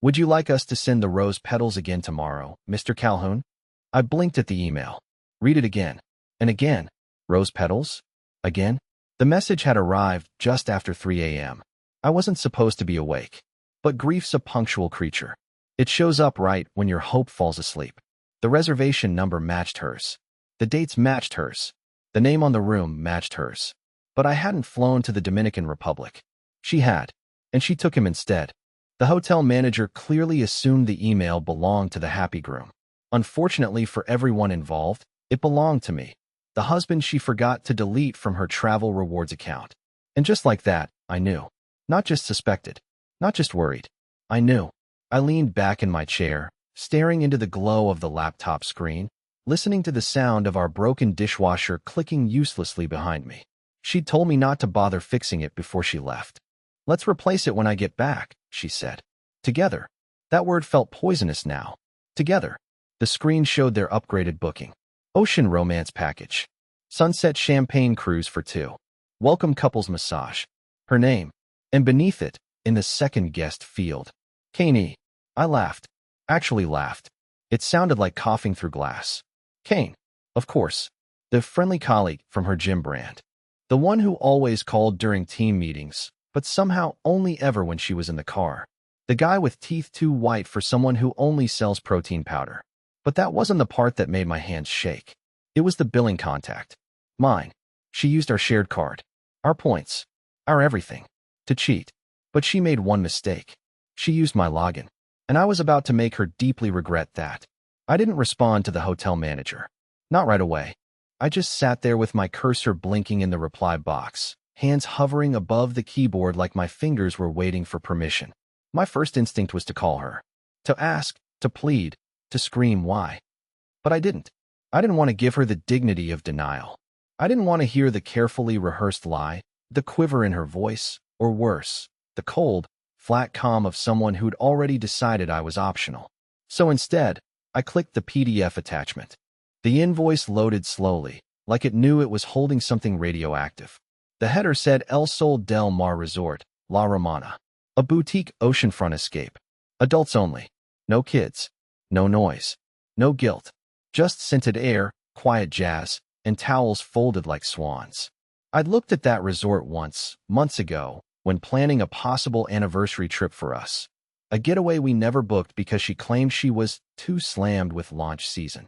Would you like us to send the rose petals again tomorrow, Mr. Calhoun? I blinked at the email. Read it again. And again. Rose petals? Again? The message had arrived just after 3 a.m. I wasn't supposed to be awake. But grief's a punctual creature. It shows up right when your hope falls asleep. The reservation number matched hers. The dates matched hers. The name on the room matched hers. But I hadn't flown to the Dominican Republic. She had, and she took him instead. The hotel manager clearly assumed the email belonged to the happy groom. Unfortunately for everyone involved, it belonged to me, the husband she forgot to delete from her travel rewards account. And just like that, I knew. Not just suspected. Not just worried. I knew. I leaned back in my chair, staring into the glow of the laptop screen, listening to the sound of our broken dishwasher clicking uselessly behind me. She'd told me not to bother fixing it before she left. Let's replace it when I get back, she said. Together. That word felt poisonous now. Together. The screen showed their upgraded booking. Ocean romance package. Sunset champagne cruise for 2. Welcome couples massage. Her name. And beneath it, in the second guest field, Kane. I laughed. Actually laughed. It sounded like coughing through glass. Kane. Of course. The friendly colleague from her gym brand. The one who always called during team meetings, but somehow only ever when she was in the car. The guy with teeth too white for someone who only sells protein powder. But that wasn't the part that made my hands shake. It was the billing contact. Mine. She used our shared card. Our points. Our everything. To cheat. But she made one mistake. She used my login. And I was about to make her deeply regret that. I didn't respond to the hotel manager. Not right away. I just sat there with my cursor blinking in the reply box, hands hovering above the keyboard like my fingers were waiting for permission. My first instinct was to call her. To ask, to plead, to scream why. But I didn't. I didn't want to give her the dignity of denial. I didn't want to hear the carefully rehearsed lie, the quiver in her voice, or worse, the cold, flat calm of someone who'd already decided I was optional. So instead, I clicked the PDF attachment. The invoice loaded slowly, like it knew it was holding something radioactive. The header said El Sol del Mar Resort, La Romana. A boutique oceanfront escape. Adults only. No kids. No noise. No guilt. Just scented air, quiet jazz, and towels folded like swans. I'd looked at that resort once, months ago, when planning a possible anniversary trip for us. A getaway we never booked because she claimed she was too slammed with launch season.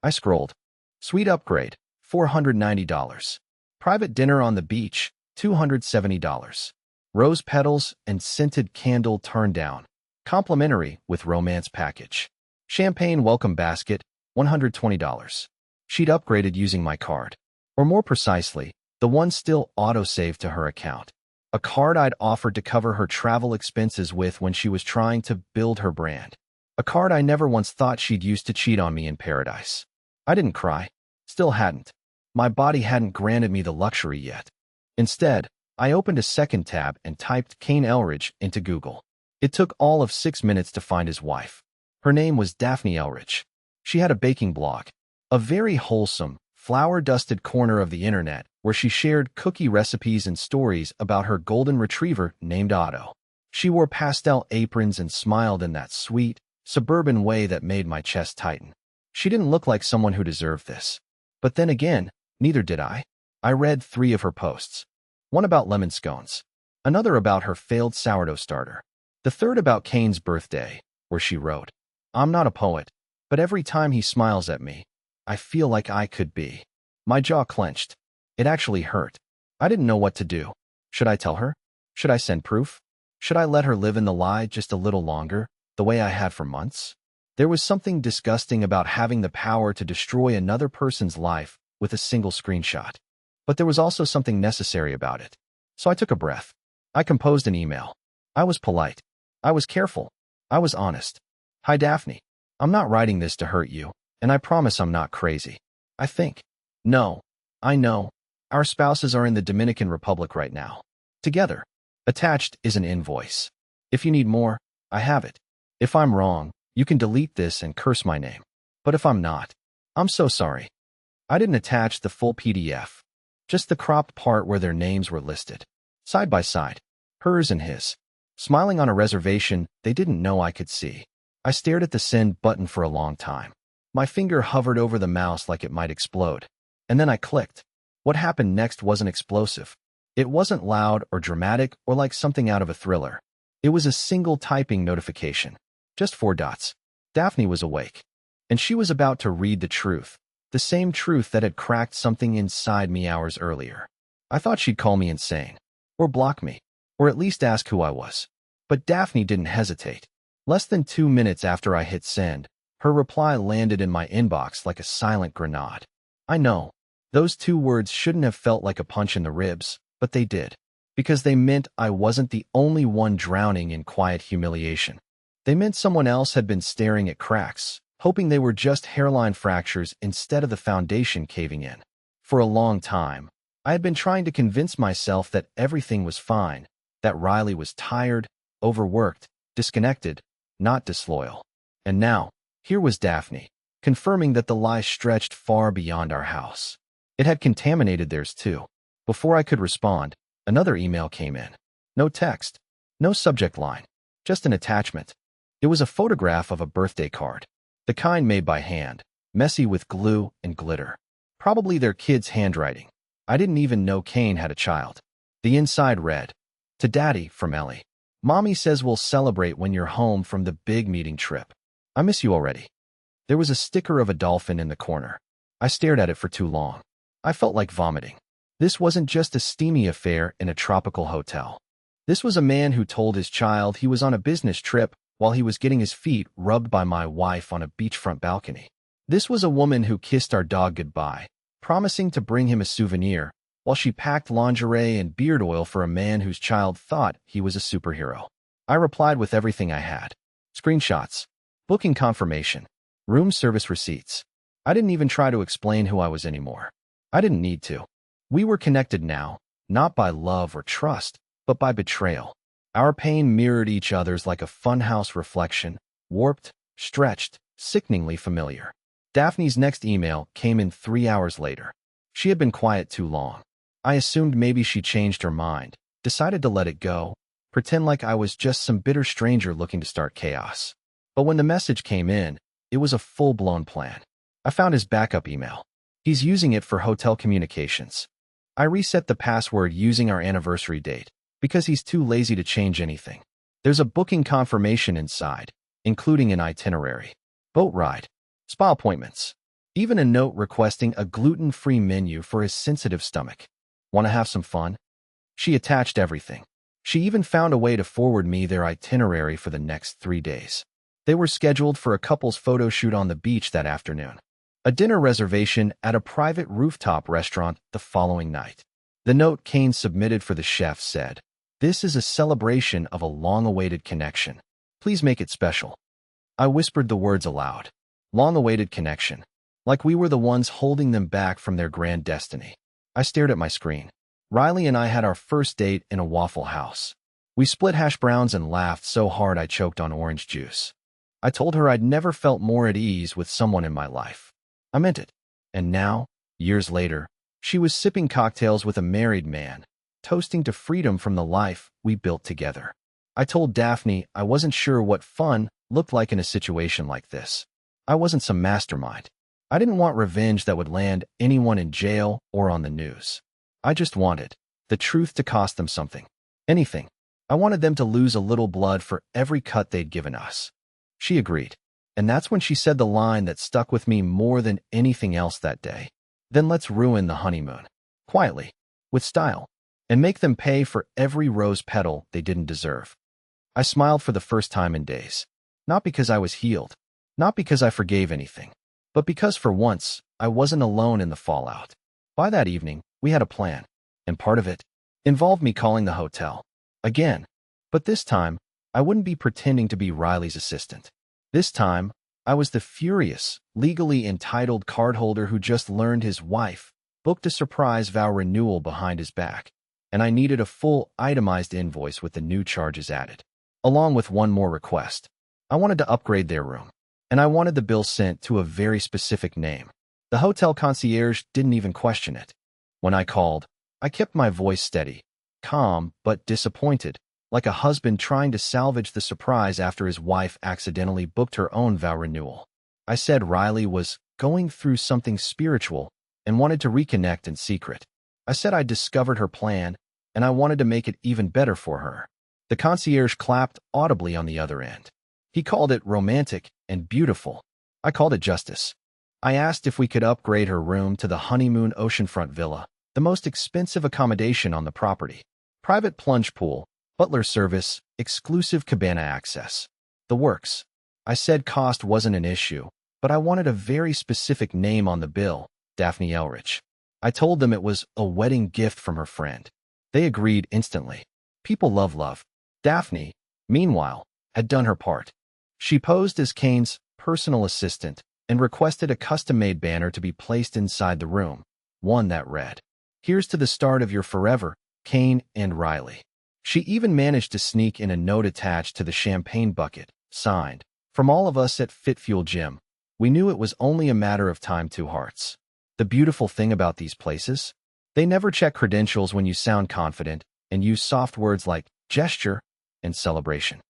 I scrolled. Suite upgrade, $490. Private dinner on the beach, $270. Rose petals and scented candle turned down. Complimentary with romance package. Champagne welcome basket, $120. She'd upgraded using my card. Or more precisely, the one still auto-saved to her account. A card I'd offered to cover her travel expenses with when she was trying to build her brand. A card I never once thought she'd use to cheat on me in paradise. I didn't cry. Still hadn't. My body hadn't granted me the luxury yet. Instead, I opened a second tab and typed Kane Elridge into Google. It took all of 6 minutes to find his wife. Her name was Daphne Elridge. She had a baking blog. A very wholesome, flower-dusted corner of the internet where she shared cookie recipes and stories about her golden retriever named Otto. She wore pastel aprons and smiled in that sweet, suburban way that made my chest tighten. She didn't look like someone who deserved this. But then again, neither did I. I read 3 of her posts. One about lemon scones. Another about her failed sourdough starter. The third about Kane's birthday, where she wrote, "I'm not a poet, but every time he smiles at me, I feel like I could be." My jaw clenched. It actually hurt. I didn't know what to do. Should I tell her? Should I send proof? Should I let her live in the lie just a little longer, the way I had for months? There was something disgusting about having the power to destroy another person's life with a single screenshot. But there was also something necessary about it. So I took a breath. I composed an email. I was polite. I was careful. I was honest. Hi, Daphne. I'm not writing this to hurt you, and I promise I'm not crazy. I think. No. I know. Our spouses are in the Dominican Republic right now. Together. Attached is an invoice. If you need more, I have it. If I'm wrong, you can delete this and curse my name. But if I'm not, I'm so sorry. I didn't attach the full PDF. Just the cropped part where their names were listed. Side by side. Hers and his. smiling on a reservation they didn't know I could see. I stared at the send button for a long time. My finger hovered over the mouse like it might explode. And then I clicked. What happened next wasn't explosive. It wasn't loud or dramatic or like something out of a thriller. It was a single typing notification. Just 4 dots. Daphne was awake. And she was about to read the truth. The same truth that had cracked something inside me hours earlier. I thought she'd call me insane. Or block me. Or at least ask who I was. But Daphne didn't hesitate. Less than 2 minutes after I hit send, her reply landed in my inbox like a silent grenade. I know. Those 2 words shouldn't have felt like a punch in the ribs, but they did. Because they meant I wasn't the only one drowning in quiet humiliation. They meant someone else had been staring at cracks, hoping they were just hairline fractures instead of the foundation caving in. For a long time, I had been trying to convince myself that everything was fine, that Riley was tired, overworked, disconnected, not disloyal. And now, here was Daphne, confirming that the lie stretched far beyond our house. It had contaminated theirs too. Before I could respond, another email came in. No text, no subject line, just an attachment. It was a photograph of a birthday card, the kind made by hand, messy with glue and glitter. Probably their kid's handwriting. I didn't even know Kane had a child. The inside read, "To Daddy from Ellie. Mommy says we'll celebrate when you're home from the big meeting trip. I miss you already." There was a sticker of a dolphin in the corner. I stared at it for too long. I felt like vomiting. This wasn't just a steamy affair in a tropical hotel. This was a man who told his child he was on a business trip while he was getting his feet rubbed by my wife on a beachfront balcony. This was a woman who kissed our dog goodbye, promising to bring him a souvenir, while she packed lingerie and beard oil for a man whose child thought he was a superhero. I replied with everything I had. Screenshots, booking confirmation, room service receipts. I didn't even try to explain who I was anymore. I didn't need to. We were connected now, not by love or trust, but by betrayal. Our pain mirrored each other's like a funhouse reflection, warped, stretched, sickeningly familiar. Daphne's next email came in 3 hours later. She had been quiet too long. I assumed maybe she changed her mind, decided to let it go, pretend like I was just some bitter stranger looking to start chaos. But when the message came in, it was a full-blown plan. I found his backup email. He's using it for hotel communications. I reset the password using our anniversary date, because he's too lazy to change anything. There's a booking confirmation inside, including an itinerary, boat ride, spa appointments, even a note requesting a gluten-free menu for his sensitive stomach. Want to have some fun? She attached everything. She even found a way to forward me their itinerary for the next 3 days. They were scheduled for a couple's photo shoot on the beach that afternoon, a dinner reservation at a private rooftop restaurant the following night. The note Kane submitted for the chef said, "This is a celebration of a long-awaited connection. Please make it special." I whispered the words aloud. Long-awaited connection. Like we were the ones holding them back from their grand destiny. I stared at my screen. Riley and I had our first date in a Waffle House. We split hash browns and laughed so hard I choked on orange juice. I told her I'd never felt more at ease with someone in my life. I meant it. And now, years later, she was sipping cocktails with a married man, toasting to freedom from the life we built together. I told Daphne I wasn't sure what fun looked like in a situation like this. I wasn't some mastermind. I didn't want revenge that would land anyone in jail or on the news. I just wanted the truth to cost them something. Anything. I wanted them to lose a little blood for every cut they'd given us. She agreed. And that's when she said the line that stuck with me more than anything else that day. "Then let's ruin the honeymoon. Quietly. With style. And make them pay for every rose petal they didn't deserve." I smiled for the first time in days. Not because I was healed. Not because I forgave anything. But because for once, I wasn't alone in the fallout. By that evening, we had a plan. And part of it involved me calling the hotel. Again. But this time, I wouldn't be pretending to be Riley's assistant. This time, I was the furious, legally entitled cardholder who just learned his wife booked a surprise vow renewal behind his back, and I needed a full itemized invoice with the new charges added, along with one more request. I wanted to upgrade their room, and I wanted the bill sent to a very specific name. The hotel concierge didn't even question it. When I called, I kept my voice steady, calm but disappointed, like a husband trying to salvage the surprise after his wife accidentally booked her own vow renewal. I said Riley was going through something spiritual and wanted to reconnect in secret. I said I'd discovered her plan, and I wanted to make it even better for her. The concierge clapped audibly on the other end. He called it romantic and beautiful. I called it justice. I asked if we could upgrade her room to the honeymoon oceanfront villa, the most expensive accommodation on the property. Private plunge pool, butler service, exclusive cabana access. The works. I said cost wasn't an issue, but I wanted a very specific name on the bill, Daphne Elrich. I told them it was a wedding gift from her friend. They agreed instantly. People love love. Daphne, meanwhile, had done her part. She posed as Kane's personal assistant and requested a custom-made banner to be placed inside the room, one that read, "Here's to the start of your forever, Kane and Riley." She even managed to sneak in a note attached to the champagne bucket, signed, "From all of us at Fit Fuel Gym." We knew it was only a matter of time. 2 hearts. The beautiful thing about these places? They never check credentials when you sound confident and use soft words like gesture and celebration.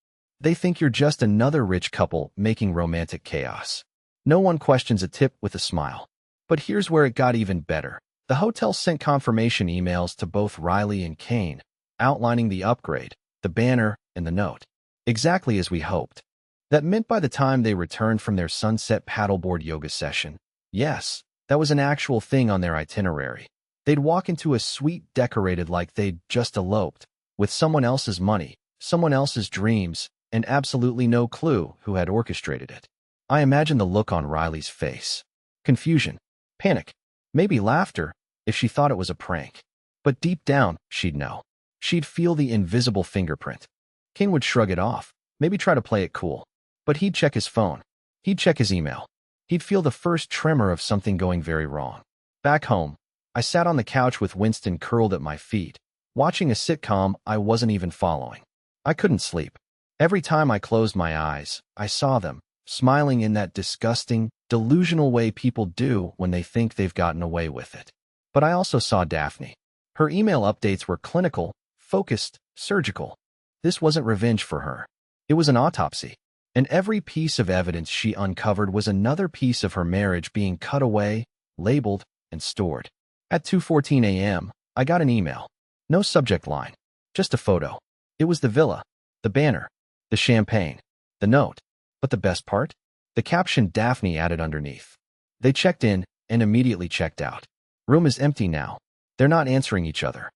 They think you're just another rich couple making romantic chaos. No one questions a tip with a smile. But here's where it got even better. The hotel sent confirmation emails to both Riley and Kane, outlining the upgrade, the banner, and the note. Exactly as we hoped. That meant by the time they returned from their sunset paddleboard yoga session, yes, that was an actual thing on their itinerary. They'd walk into a suite decorated like they'd just eloped, with someone else's money, someone else's dreams, and absolutely no clue who had orchestrated it. I imagined the look on Riley's face. Confusion, panic, maybe laughter if she thought it was a prank. But deep down, she'd know. She'd feel the invisible fingerprint. Kane would shrug it off, maybe try to play it cool. But he'd check his phone. He'd check his email. He'd feel the first tremor of something going very wrong. Back home, I sat on the couch with Winston curled at my feet, watching a sitcom I wasn't even following. I couldn't sleep. Every time I closed my eyes, I saw them, smiling in that disgusting, delusional way people do when they think they've gotten away with it. But I also saw Daphne. Her email updates were clinical, focused, surgical. This wasn't revenge for her. It was an autopsy. And every piece of evidence she uncovered was another piece of her marriage being cut away, labeled, and stored. At 2:14 a.m., I got an email. No subject line, just a photo. It was the villa, the banner, the champagne, the note. But the best part? The caption Daphne added underneath. They checked in and immediately checked out. Room is empty now. They're not answering each other.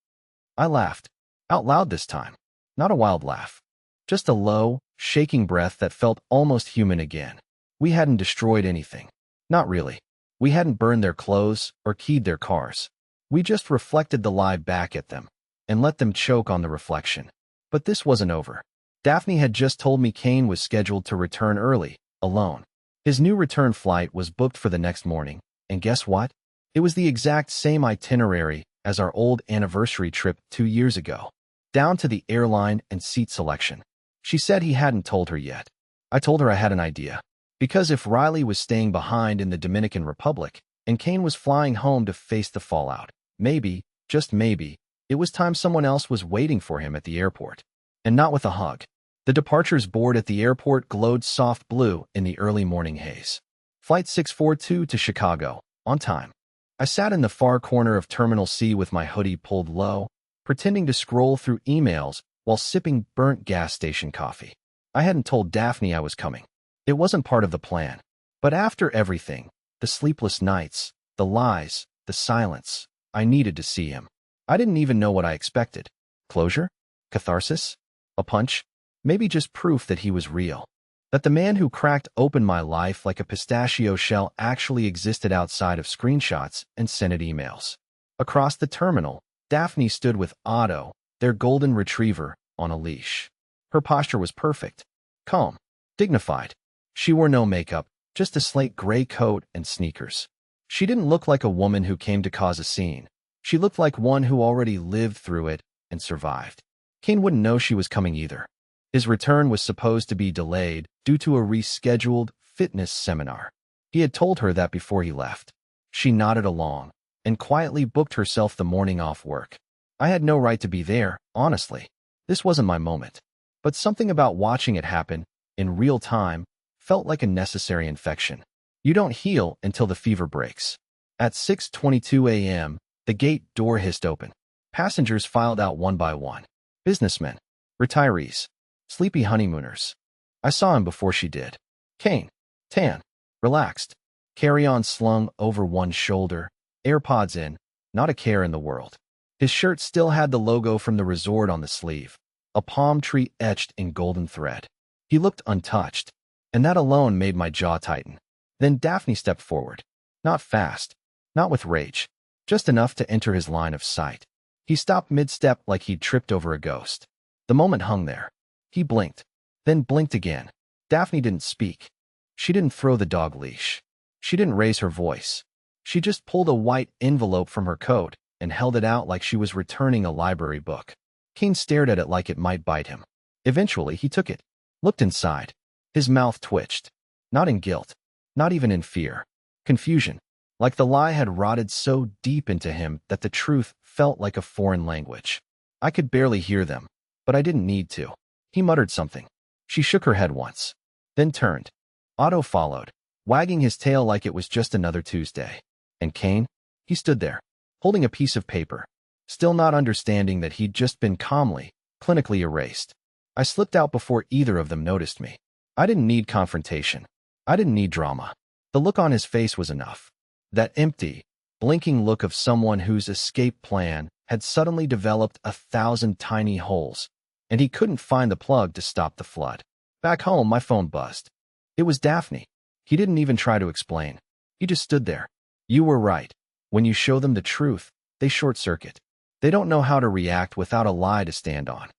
I laughed. Out loud this time. Not a wild laugh. Just a low, shaking breath that felt almost human again. We hadn't destroyed anything. Not really. We hadn't burned their clothes or keyed their cars. We just reflected the lie back at them and let them choke on the reflection. But this wasn't over. Daphne had just told me Kane was scheduled to return early, alone. His new return flight was booked for the next morning, and guess what? It was the exact same itinerary as our old anniversary trip 2 years ago, down to the airline and seat selection. She said he hadn't told her yet. I told her I had an idea. Because if Riley was staying behind in the Dominican Republic and Kane was flying home to face the fallout, maybe, just maybe, it was time someone else was waiting for him at the airport. And not with a hug. The departures board at the airport glowed soft blue in the early morning haze. Flight 642 to Chicago, on time. I sat in the far corner of Terminal C with my hoodie pulled low, pretending to scroll through emails while sipping burnt gas station coffee. I hadn't told Daphne I was coming. It wasn't part of the plan. But after everything, the sleepless nights, the lies, the silence, I needed to see him. I didn't even know what I expected. Closure? Catharsis? A punch? Maybe just proof that he was real. That the man who cracked open my life like a pistachio shell actually existed outside of screenshots and scented emails. Across the terminal, Daphne stood with Otto, their golden retriever, on a leash. Her posture was perfect. Calm. Dignified. She wore no makeup, just a slate gray coat and sneakers. She didn't look like a woman who came to cause a scene. She looked like one who already lived through it and survived. Kane wouldn't know she was coming either. His return was supposed to be delayed due to a rescheduled fitness seminar. He had told her that before he left. She nodded along and quietly booked herself the morning off work. I had no right to be there, honestly. This wasn't my moment. But something about watching it happen, in real time, felt like a necessary infection. You don't heal until the fever breaks. At 6:22 a.m., the gate door hissed open. Passengers filed out one by one. Businessmen, retirees, sleepy honeymooners. I saw him before she did. Kane, tan, relaxed, carry-on slung over one shoulder, AirPods in, not a care in the world. His shirt still had the logo from the resort on the sleeve, a palm tree etched in golden thread. He looked untouched, and that alone made my jaw tighten. Then Daphne stepped forward. Not fast, not with rage, just enough to enter his line of sight. He stopped mid-step like he'd tripped over a ghost. The moment hung there. He blinked, then blinked again. Daphne didn't speak. She didn't throw the dog leash. She didn't raise her voice. She just pulled a white envelope from her coat and held it out like she was returning a library book. Kane stared at it like it might bite him. Eventually, he took it, looked inside. His mouth twitched. Not in guilt, not even in fear. Confusion. Like the lie had rotted so deep into him that the truth felt like a foreign language. I could barely hear them, but I didn't need to. He muttered something. She shook her head once, then turned. Otto followed, wagging his tail like it was just another Tuesday. And Kane? He stood there, holding a piece of paper, still not understanding that he'd just been calmly, clinically erased. I slipped out before either of them noticed me. I didn't need confrontation. I didn't need drama. The look on his face was enough. That empty, blinking look of someone whose escape plan had suddenly developed 1,000 tiny holes, and he couldn't find the plug to stop the flood. Back home, my phone buzzed. It was Daphne. He didn't even try to explain. He just stood there. You were right. When you show them the truth, they short-circuit. They don't know how to react without a lie to stand on.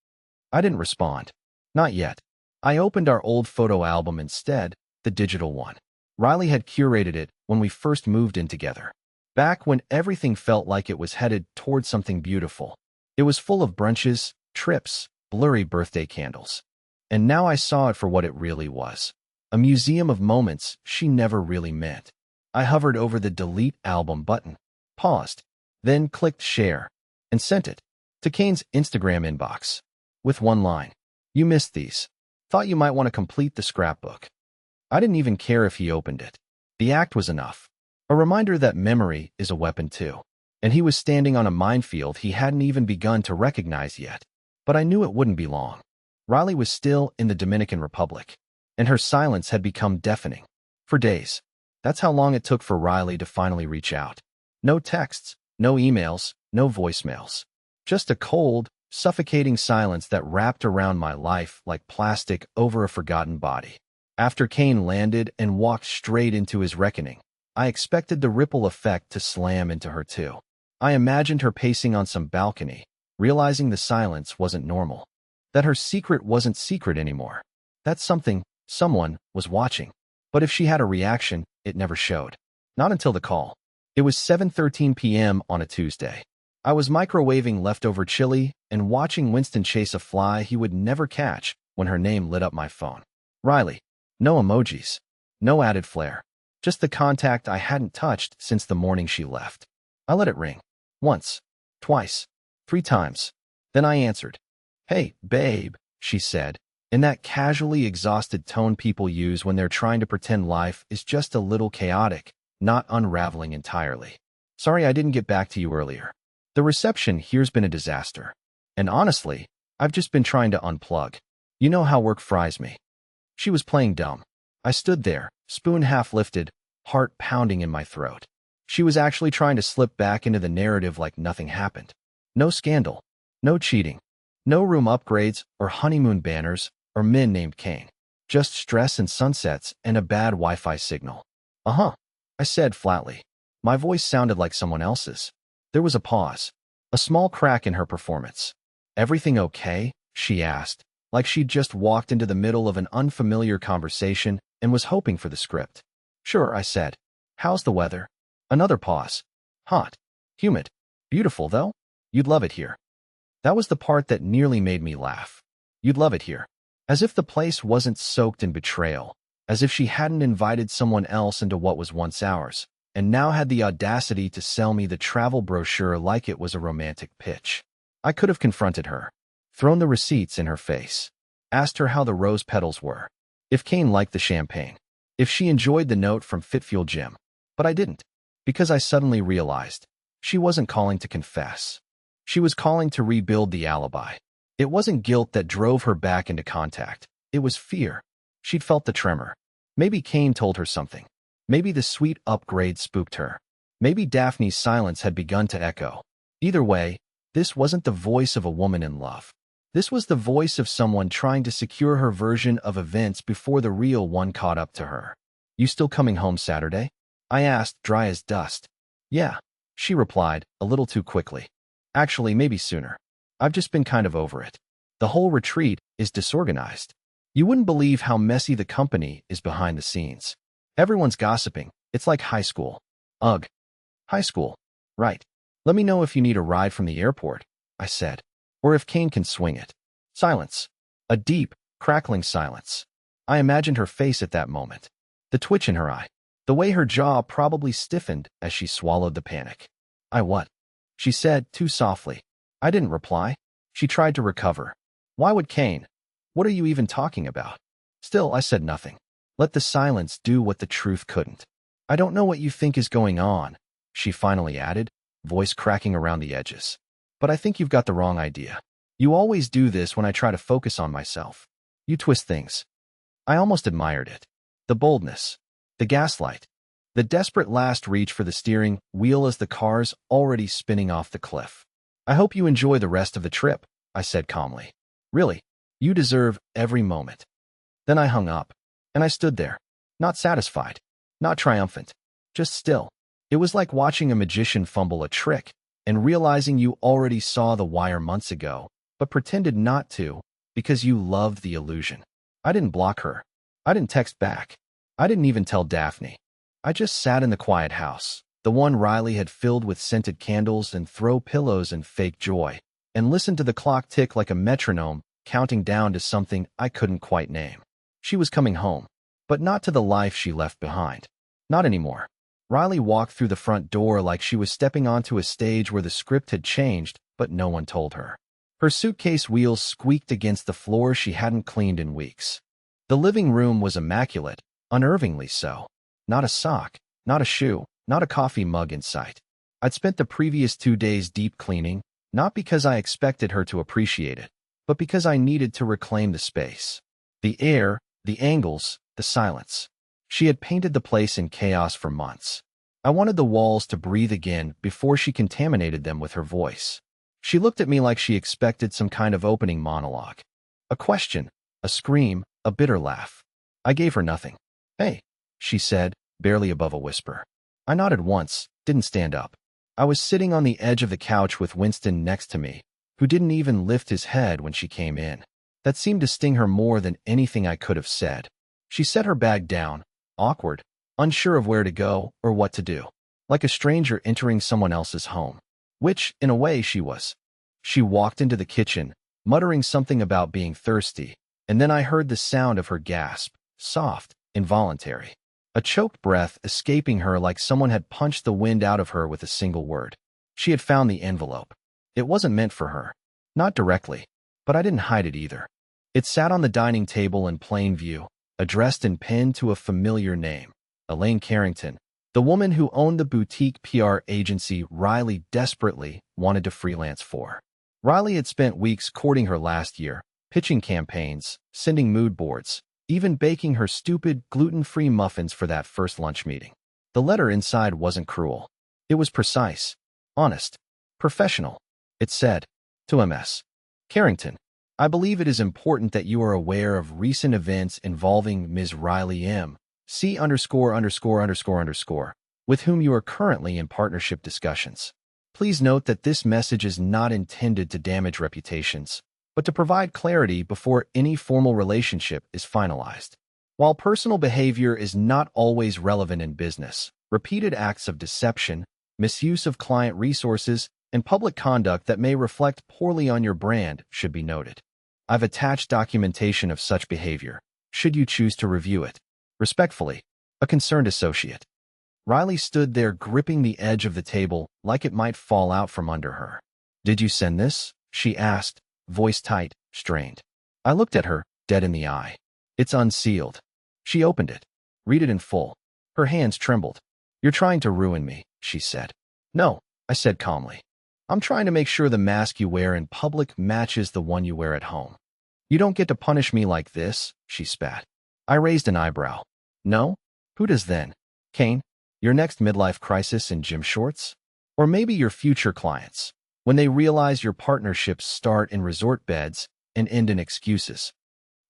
I didn't respond. Not yet. I opened our old photo album instead, the digital one. Riley had curated it when we first moved in together. Back when everything felt like it was headed toward something beautiful. It was full of brunches, trips, blurry birthday candles. And now I saw it for what it really was. A museum of moments she never really meant. I hovered over the delete album button, paused, then clicked share, and sent it to Kane's Instagram inbox. With one line. You missed these. Thought you might want to complete the scrapbook. I didn't even care if he opened it. The act was enough. A reminder that memory is a weapon too. And he was standing on a minefield he hadn't even begun to recognize yet. But I knew it wouldn't be long. Riley was still in the Dominican Republic, and her silence had become deafening. For days. That's how long it took for Riley to finally reach out. No texts, no emails, no voicemails. Just a cold, suffocating silence that wrapped around my life like plastic over a forgotten body. After Kane landed and walked straight into his reckoning, I expected the ripple effect to slam into her too. I imagined her pacing on some balcony, realizing the silence wasn't normal. That her secret wasn't secret anymore. That someone was watching. But if she had a reaction, it never showed. Not until the call. It was 7:13 p.m. on a Tuesday. I was microwaving leftover chili and watching Winston chase a fly he would never catch when her name lit up my phone. Riley. No emojis. No added flair. Just the contact I hadn't touched since the morning she left. I let it ring. Once. Twice. 3 times. Then I answered. Hey, babe, she said, in that casually exhausted tone people use when they're trying to pretend life is just a little chaotic, not unraveling entirely. Sorry I didn't get back to you earlier. The reception here's been a disaster. And honestly, I've just been trying to unplug. You know how work fries me. She was playing dumb. I stood there, spoon half lifted, heart pounding in my throat. She was actually trying to slip back into the narrative like nothing happened. No scandal. No cheating. No room upgrades or honeymoon banners or men named Kane. Just stress and sunsets and a bad Wi-Fi signal. Uh-huh, I said flatly. My voice sounded like someone else's. There was a pause. A small crack in her performance. Everything okay? She asked, like she'd just walked into the middle of an unfamiliar conversation and was hoping for the script. Sure, I said. How's the weather? Another pause. Hot. Humid. Beautiful, though? You'd love it here. That was the part that nearly made me laugh. You'd love it here. As if the place wasn't soaked in betrayal. As if she hadn't invited someone else into what was once ours, and now had the audacity to sell me the travel brochure like it was a romantic pitch. I could have confronted her. thrown the receipts in her face, asked her how the rose petals were, if Kane liked the champagne, if she enjoyed the note from Fit Fuel Gym. But I didn't, because I suddenly realized she wasn't calling to confess. She was calling to rebuild the alibi. It wasn't guilt that drove her back into contact. It was fear. She'd felt the tremor. Maybe Kane told her something. Maybe the sweet upgrade spooked her. Maybe Daphne's silence had begun to echo. Either way, this wasn't the voice of a woman in love. This was the voice of someone trying to secure her version of events before the real one caught up to her. "You still coming home Saturday?" I asked, dry as dust. "Yeah," she replied, a little too quickly. "Actually, maybe sooner. I've just been kind of over it. The whole retreat is disorganized. You wouldn't believe how messy the company is behind the scenes. Everyone's gossiping. It's like high school." "Ugh. High school. Right. Let me know if you need a ride from the airport," I said. "Or if Kane can swing it." Silence. A deep, crackling silence. I imagined her face at that moment. The twitch in her eye. The way her jaw probably stiffened as she swallowed the panic. "I what?" she said, too softly. I didn't reply. She tried to recover. "Why would Kane? What are you even talking about?" Still, I said nothing. Let the silence do what the truth couldn't. "I don't know what you think is going on," she finally added, voice cracking around the edges. "But I think you've got the wrong idea. You always do this when I try to focus on myself. You twist things." I almost admired it. The boldness. The gaslight. The desperate last reach for the steering wheel as the car's already spinning off the cliff. "I hope you enjoy the rest of the trip," I said calmly. "Really, you deserve every moment." Then I hung up, and I stood there, not satisfied, not triumphant, just still. It was like watching a magician fumble a trick and realizing you already saw the wire months ago, but pretended not to because you loved the illusion. I didn't block her. I didn't text back. I didn't even tell Daphne. I just sat in the quiet house, the one Riley had filled with scented candles and throw pillows and fake joy, and listened to the clock tick like a metronome, counting down to something I couldn't quite name. She was coming home, but not to the life she left behind. Not anymore. Riley walked through the front door like she was stepping onto a stage where the script had changed, but no one told her. Her suitcase wheels squeaked against the floor she hadn't cleaned in weeks. The living room was immaculate, unnervingly so. Not a sock, not a shoe, not a coffee mug in sight. I'd spent the previous 2 days deep cleaning, not because I expected her to appreciate it, but because I needed to reclaim the space. The air, the angles, the silence. She had painted the place in chaos for months. I wanted the walls to breathe again before she contaminated them with her voice. She looked at me like she expected some kind of opening monologue. A question, a scream, a bitter laugh. I gave her nothing. "Hey," she said, barely above a whisper. I nodded once, didn't stand up. I was sitting on the edge of the couch with Winston next to me, who didn't even lift his head when she came in. That seemed to sting her more than anything I could have said. She set her bag down, awkward, unsure of where to go or what to do, like a stranger entering someone else's home, which, in a way, she was. She walked into the kitchen, muttering something about being thirsty, and then I heard the sound of her gasp, soft, involuntary. A choked breath escaping her like someone had punched the wind out of her with a single word. She had found the envelope. It wasn't meant for her. Not directly, but I didn't hide it either. It sat on the dining table in plain view, addressed in pen to a familiar name, Elaine Carrington, the woman who owned the boutique PR agency Riley desperately wanted to freelance for. Riley had spent weeks courting her last year, pitching campaigns, sending mood boards, even baking her stupid gluten-free muffins for that first lunch meeting. The letter inside wasn't cruel. It was precise, honest, professional. It said, to MS. Carrington, I believe it is important that you are aware of recent events involving Ms. Riley M. C ______, with whom you are currently in partnership discussions. Please note that this message is not intended to damage reputations, but to provide clarity before any formal relationship is finalized. While personal behavior is not always relevant in business, repeated acts of deception, misuse of client resources, and public conduct that may reflect poorly on your brand should be noted. I've attached documentation of such behavior, should you choose to review it. Respectfully, a concerned associate. Riley stood there gripping the edge of the table like it might fall out from under her. Did you send this? She asked, voice tight, strained. I looked at her, dead in the eye. It's unsealed. She opened it. Read it in full. Her hands trembled. You're trying to ruin me, she said. No, I said calmly. I'm trying to make sure the mask you wear in public matches the one you wear at home. You don't get to punish me like this, she spat. I raised an eyebrow. No? Who does then? Kane? Your next midlife crisis in gym shorts? Or maybe your future clients, when they realize your partnerships start in resort beds and end in excuses.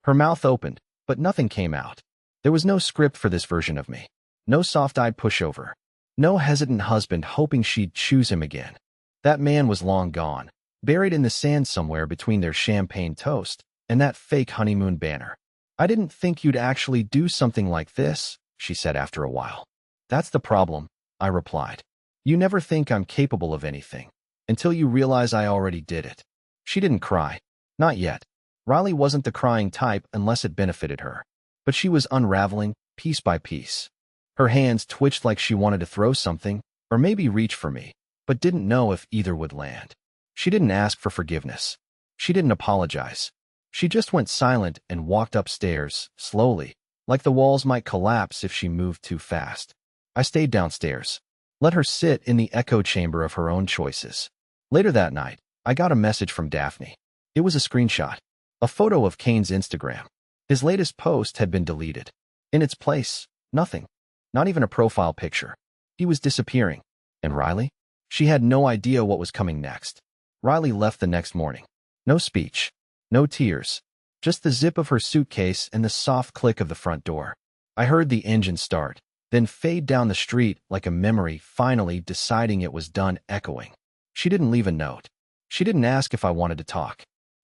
Her mouth opened, but nothing came out. There was no script for this version of me. No soft-eyed pushover. No hesitant husband hoping she'd choose him again. That man was long gone, buried in the sand somewhere between their champagne toast and that fake honeymoon banner. I didn't think you'd actually do something like this, she said after a while. That's the problem, I replied. You never think I'm capable of anything, until you realize I already did it. She didn't cry. Not yet. Riley wasn't the crying type unless it benefited her. But she was unraveling, piece by piece. Her hands twitched like she wanted to throw something, or maybe reach for me, but didn't know if either would land. She didn't ask for forgiveness. She didn't apologize. She just went silent and walked upstairs, slowly, like the walls might collapse if she moved too fast. I stayed downstairs. Let her sit in the echo chamber of her own choices. Later that night, I got a message from Daphne. It was a screenshot. A photo of Kane's Instagram. His latest post had been deleted. In its place, nothing. Not even a profile picture. He was disappearing. And Riley? She had no idea what was coming next. Riley left the next morning. No speech. No tears. Just the zip of her suitcase and the soft click of the front door. I heard the engine start, then fade down the street like a memory finally deciding it was done echoing. She didn't leave a note. She didn't ask if I wanted to talk.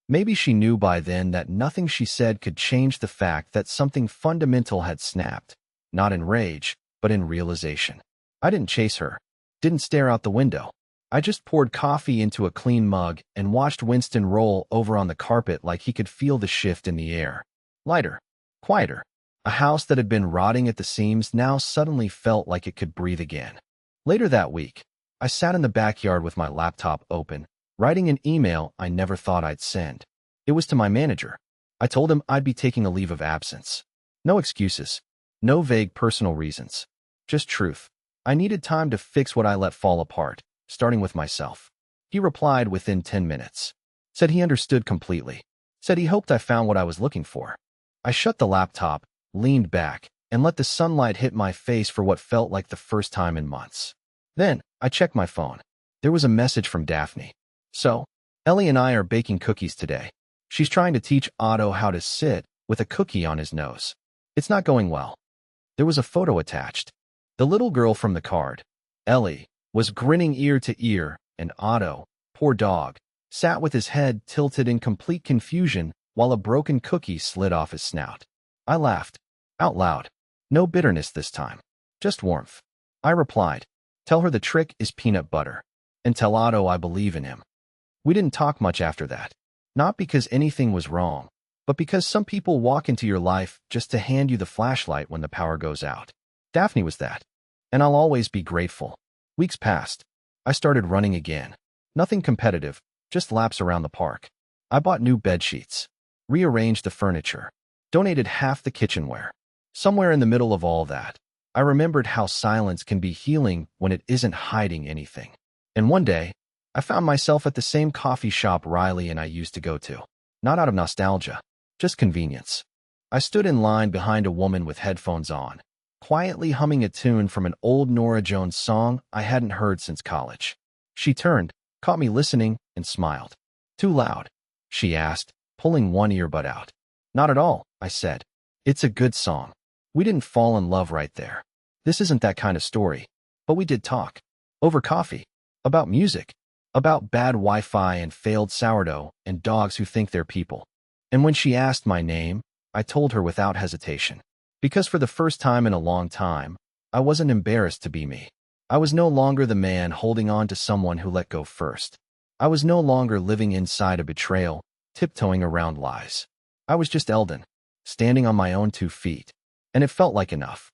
Maybe she knew by then that nothing she said could change the fact that something fundamental had snapped. Not in rage, but in realization. I didn't chase her. Didn't stare out the window. I just poured coffee into a clean mug and watched Winston roll over on the carpet like he could feel the shift in the air. Lighter. Quieter. A house that had been rotting at the seams now suddenly felt like it could breathe again. Later that week, I sat in the backyard with my laptop open, writing an email I never thought I'd send. It was to my manager. I told him I'd be taking a leave of absence. No excuses. No vague personal reasons. Just truth. I needed time to fix what I let fall apart, starting with myself. He replied within 10 minutes. Said he understood completely. Said he hoped I found what I was looking for. I shut the laptop, leaned back, and let the sunlight hit my face for what felt like the first time in months. Then, I checked my phone. There was a message from Daphne. So, Ellie and I are baking cookies today. She's trying to teach Otto how to sit with a cookie on his nose. It's not going well. There was a photo attached. The little girl from the card, Ellie, was grinning ear to ear, and Otto, poor dog, sat with his head tilted in complete confusion while a broken cookie slid off his snout. I laughed. Out loud. No bitterness this time. Just warmth. I replied, tell her the trick is peanut butter. And tell Otto I believe in him. We didn't talk much after that. Not because anything was wrong, but because some people walk into your life just to hand you the flashlight when the power goes out. Daphne was that. And I'll always be grateful. Weeks passed. I started running again. Nothing competitive, just laps around the park. I bought new bed sheets. Rearranged the furniture. Donated half the kitchenware. Somewhere in the middle of all that, I remembered how silence can be healing when it isn't hiding anything. And one day, I found myself at the same coffee shop Riley and I used to go to. Not out of nostalgia, just convenience. I stood in line behind a woman with headphones on, quietly humming a tune from an old Norah Jones song I hadn't heard since college. She turned, caught me listening, and smiled. Too loud? She asked, pulling one earbud out. Not at all, I said. It's a good song. We didn't fall in love right there. This isn't that kind of story. But we did talk. Over coffee. About music. About bad Wi-Fi and failed sourdough and dogs who think they're people. And when she asked my name, I told her without hesitation. Because for the first time in a long time, I wasn't embarrassed to be me. I was no longer the man holding on to someone who let go first. I was no longer living inside a betrayal, tiptoeing around lies. I was just Eldon, standing on my own 2 feet. And it felt like enough.